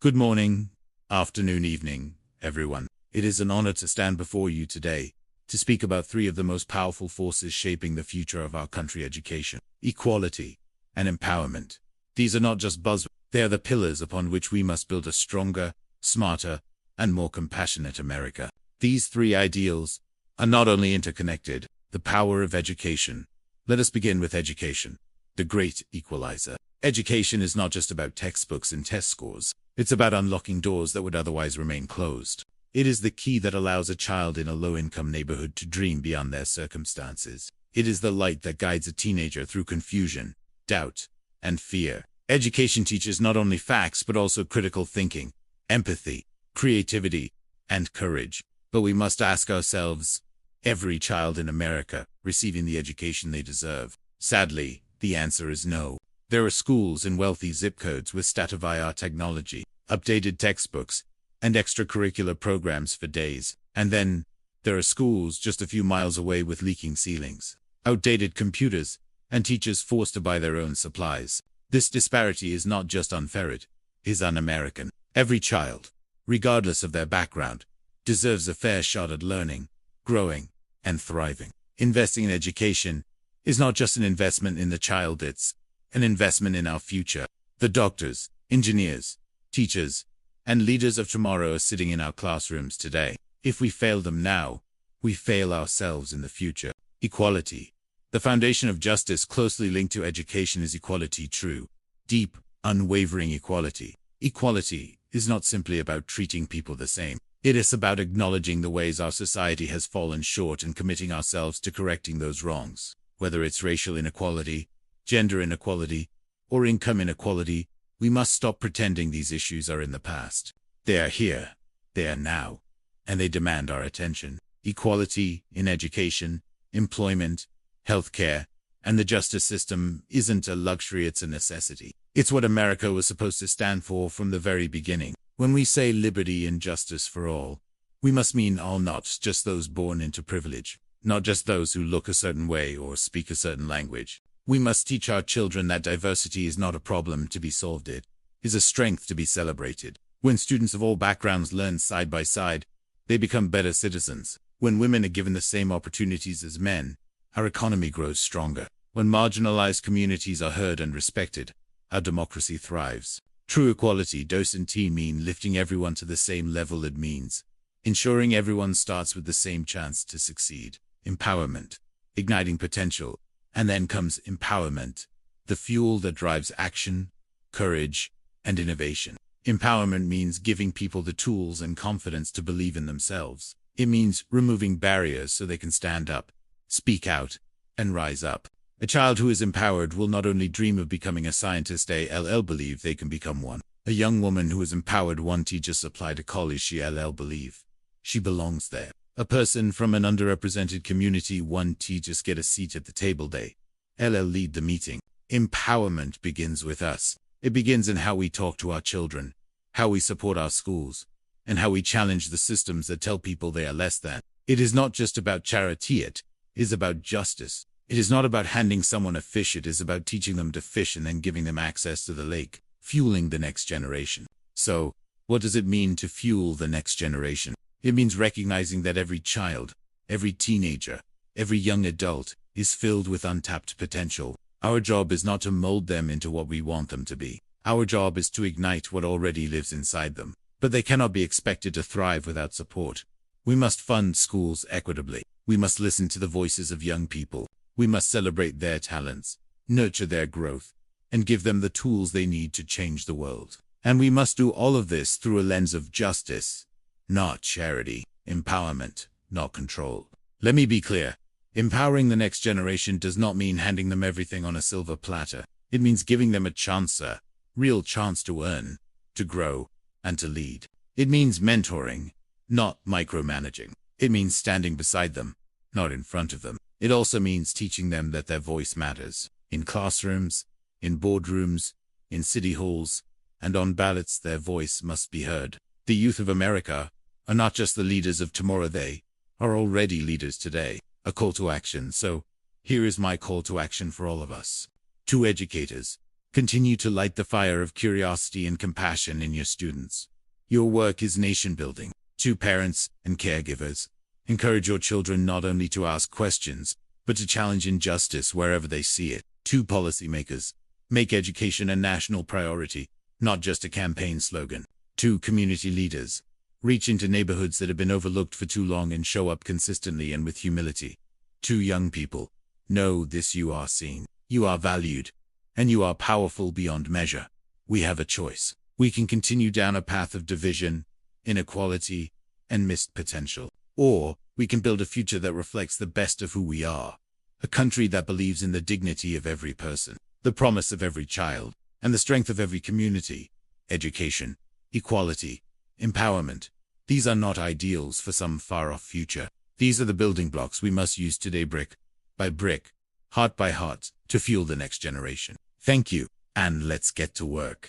Good morning, afternoon, evening, everyone. It is an honor to stand before you today to speak about three of the most powerful forces shaping the future of our country: education, equality, and empowerment. These are not just buzzwords, they are the pillars upon which we must build a stronger, smarter, and more compassionate America. These three ideals are not only interconnected: the power of education. Let us begin with education, the great equalizer. Education is not just about textbooks and test scores. It's about unlocking doors that would otherwise remain closed. It is the key that allows a child in a low-income neighborhood to dream beyond their circumstances. It is the light that guides a teenager through confusion, doubt, and fear. Education teaches not only facts but also critical thinking, empathy, creativity, and courage. But we must ask ourselves, every child in America receiving the education they deserve? Sadly, the answer is no. There are schools in wealthy zip codes with state-of-the-art technology, updated textbooks, and extracurricular programs for days. And then, there are schools just a few miles away with leaking ceilings, outdated computers, and teachers forced to buy their own supplies. This disparity is not just unfair, it is un-American. Every child, regardless of their background, deserves a fair shot at learning, growing, and thriving. Investing in education is not just an investment in the child, it's an investment in our future. The doctors, engineers, teachers, and leaders of tomorrow are sitting in our classrooms today. If we fail them now, we fail ourselves in the future. Equality. The foundation of justice closely linked to education is equality: true, deep, unwavering equality. Equality is not simply about treating people the same. It is about acknowledging the ways our society has fallen short and committing ourselves to correcting those wrongs. Whether it's racial inequality, gender inequality, or income inequality, we must stop pretending these issues are in the past. They are here, they are now, and they demand our attention. Equality in education, employment, healthcare, and the justice system isn't a luxury, it's a necessity. It's what America was supposed to stand for from the very beginning. When we say liberty and justice for all, we must mean all, not just those born into privilege, not just those who look a certain way or speak a certain language. We must teach our children that diversity is not a problem to be solved, it is a strength to be celebrated. When students of all backgrounds learn side by side, they become better citizens. When women are given the same opportunities as men, our economy grows stronger. When marginalized communities are heard and respected, our democracy thrives. True equality doesn't mean lifting everyone to the same level, it means ensuring everyone starts with the same chance to succeed. Empowerment, igniting potential. And then comes empowerment, the fuel that drives action, courage, and innovation. Empowerment means giving people the tools and confidence to believe in themselves. It means removing barriers so they can stand up, speak out, and rise up. A child who is empowered will not only dream of becoming a scientist, they'll believe they can become one. A young woman who is empowered won't just apply to college, she'll believe she belongs there. A person from an underrepresented community won't just get a seat at the table, they'll lead the meeting. Empowerment begins with us. It begins in how we talk to our children, how we support our schools, and how we challenge the systems that tell people they are less than. It is not just about charity, it is about justice. It is not about handing someone a fish, it is about teaching them to fish and then giving them access to the lake, fueling the next generation. So, what does it mean to fuel the next generation? It means recognizing that every child, every teenager, every young adult is filled with untapped potential. Our job is not to mold them into what we want them to be. Our job is to ignite what already lives inside them. But they cannot be expected to thrive without support. We must fund schools equitably. We must listen to the voices of young people. We must celebrate their talents, nurture their growth, and give them the tools they need to change the world. And we must do all of this through a lens of justice, not charity. Empowerment, not control. Let me be clear. Empowering the next generation does not mean handing them everything on a silver platter. It means giving them a real chance to earn, to grow, and to lead. It means mentoring, not micromanaging. It means standing beside them, not in front of them. It also means teaching them that their voice matters. In classrooms, in boardrooms, in city halls, and on ballots, their voice must be heard. The youth of America are not just the leaders of tomorrow, they are already leaders today. A call to action. So, here is my call to action for all of us. To educators, Continue to light the fire of curiosity and compassion in your students. Your work is nation building. To parents and caregivers, encourage your children not only to ask questions, but to challenge injustice wherever they see it. To policymakers, make education a national priority, not just a campaign slogan. To community leaders, reach into neighborhoods that have been overlooked for too long and show up consistently and with humility. To young people, know this: you are seen, you are valued, and you are powerful beyond measure. We have a choice. We can continue down a path of division, inequality, and missed potential. Or we can build a future that reflects the best of who we are. A country that believes in the dignity of every person, the promise of every child, and the strength of every community. Education, equality, empowerment. These are not ideals for some far-off future. These are the building blocks we must use today, brick by brick, heart by heart, to fuel the next generation. Thank you, and let's get to work.